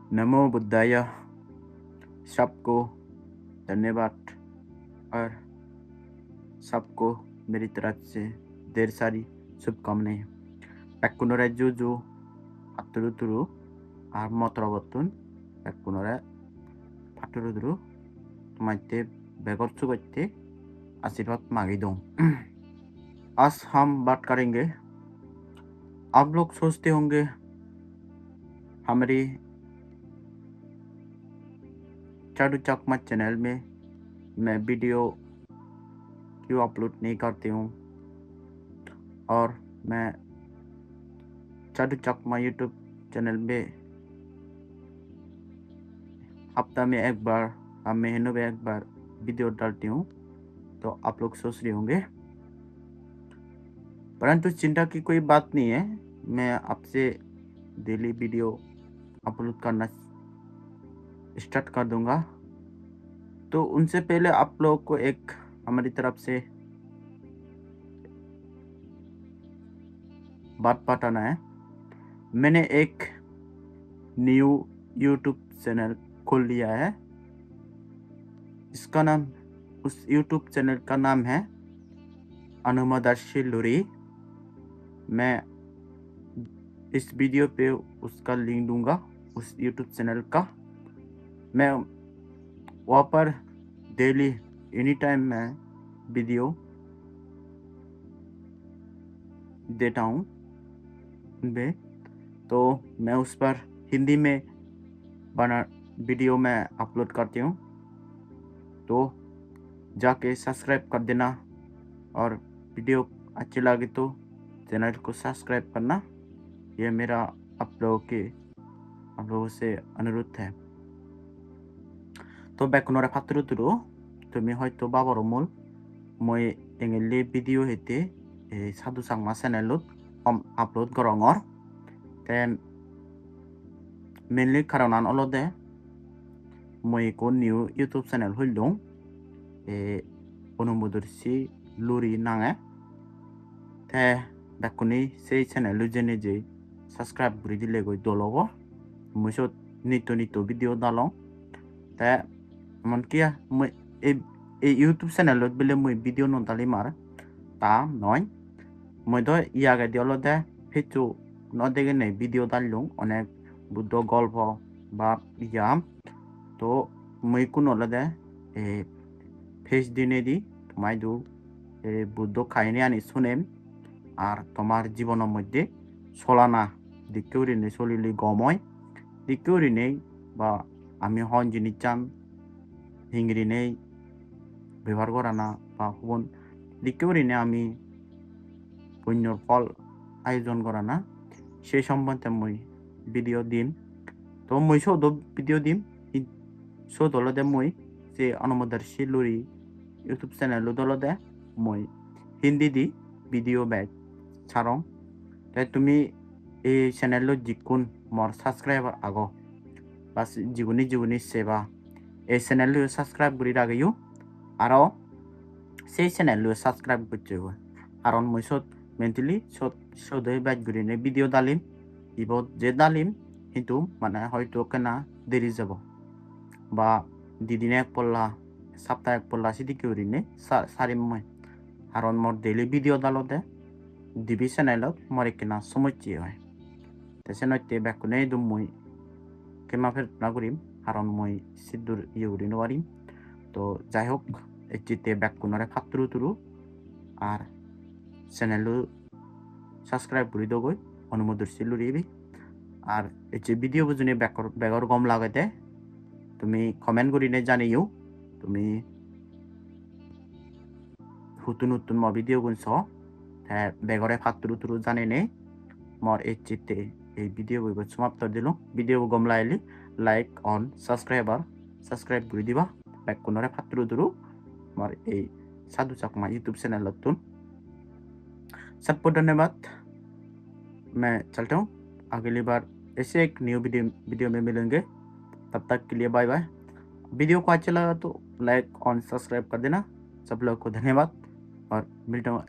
नमो बुद्धाय। सबको धन्यवाद और सबको मेरी तरफ से ढेर सारी शुभकामनाएं। Pekunore juju aturuturu আর মতরবর্তন পেকুনরে ফাটুরুদুরু তোমাইতে बेगर चुगैते आशीर्वाद मांगी दो। आज हम बात करेंगे। आप लोग सोचते होंगे हमारी चाडू चकमा चैनल में मैं वीडियो क्यों अपलोड नहीं करती हूँ और मैं चाडू चकमा यूट्यूब चैनल में हफ्ता में एक बार या महीनों में एक बार वीडियो डालती हूँ। तो आप लोग सोच रहे होंगे, परंतु चिंता की कोई बात नहीं है। मैं आपसे डेली वीडियो अपलोड करना स्टार्ट कर दूंगा। तो उनसे पहले आप लोग को एक हमारी तरफ से बात बताना है। मैंने एक न्यू यूट्यूब चैनल खोल लिया है। इसका नाम, उस यूट्यूब चैनल का नाम है अनुमदर्शी लूरी। मैं इस वीडियो पे उसका लिंक दूंगा, उस यूट्यूब चैनल का। मैं वहाँ पर डेली एनी टाइम मैं वीडियो देता हूँ। तो मैं उस पर हिंदी में बना वीडियो मैं अपलोड करती हूँ। तो जाके सब्सक्राइब कर देना और वीडियो अच्छी लगे तो चैनल को सब्सक्राइब करना। ये मेरा आप लोगों से अनुरोध है। तो बेकुनरे फातुरुतुरु तुमी हयतो बाबरमूल मैं एंगेलि वीडियो हेते साधु सांगमा चैनल अपलोड करंगर। ते मेनलि कारण अलदे मैं को न्यू यूट्यूब चैनल हलदों अनुमदर्शी लूरी नांगे। ते बेकुनी से चैनल जेने जे सब्सक्राइब करी दिले गई दलोगो मुझे नितो वीडियो डालों। ते मन किया मैं यूट्यूब चैनल बेले मैं वीडियो न डाली मार ता नय मैं तो यागे दिलदे फेसबुक न देगे नहीं वीडियो डालूं अनेक बुद्ध गल्प बा याम। तो मैं को नलदे फेस दिने दी तुम्हारे दो बुद्ध खाइने आनी सुनेम और तुम्हार जीवन मध्य सोलाना दिक्के उरिने सोलिली गमय दिक्के उरिने बा आमी हन जिनि चान हिंगरिने व्यवहार कराना बा हुबन दिक्के उरिने आमी पुण्यर फल आयोजन कराना से सम्बन्धे मैं वीडियो दिम। तो मैं सो वीडियो दिम सो दलदे मैं से अनुमदर्शी लूरी यूट्यूब चैनल दलदे मैं हिंदी दी वीडियो बैग सारं। ते तुमी ए चैनल जिकुन मोर सब्सक्राइबर आगो बस जिगुनी सेवा ए चैनल सब्सक्राइब करी रागियो आरो से चैनल सब्सक्राइब करजो कारण मैं मेंटली सदय बैठ गुरिने वीडियो डालिम इबो जे डालिम किन्तु माने हयतो केना देरी जाबो बा दिदिन एक पल्ला सप्ताह एक पल्ला सिदिके उरिने सारिम मैं कारण मोर डेली वीडियो डालोदे दिबी चैनल मोर केना समझी है। तेसे नयते बेकुने दुम मैं केमा फिर नागुरिम कारण मैं सिद्धुर इउरिन वारिम। तो যাই হোক এচিতে বেকুনরে ফাতুরুতুরু আর चैनल सब्सक्राइब करी दो गई अनुमदर्शी लूरी और एचे वीडियो बुझुने बेगर गम लागते तुमी कमेंट करिने जानियो तुमी हुतुन हुतुन म वीडियो गुनस बेगरे फातुरुतुरु जाने मोर एचिते ए वीडियो को समाप्त दिलो। वीडियो गम लाइली लाइक ऑन सब्सक्राइब करी दिबा बेकुनरे फातुरुतुरु मोर ए साधु चकमा यूट्यूब चैनल तुन सबको धन्यवाद। मैं चलता हूँ, अगली बार ऐसे एक न्यू वीडियो में मिलेंगे। तब तक के लिए बाय बाय। वीडियो को अच्छा लगा तो लाइक और सब्सक्राइब कर देना। सब लोग को धन्यवाद और मिलता हूँ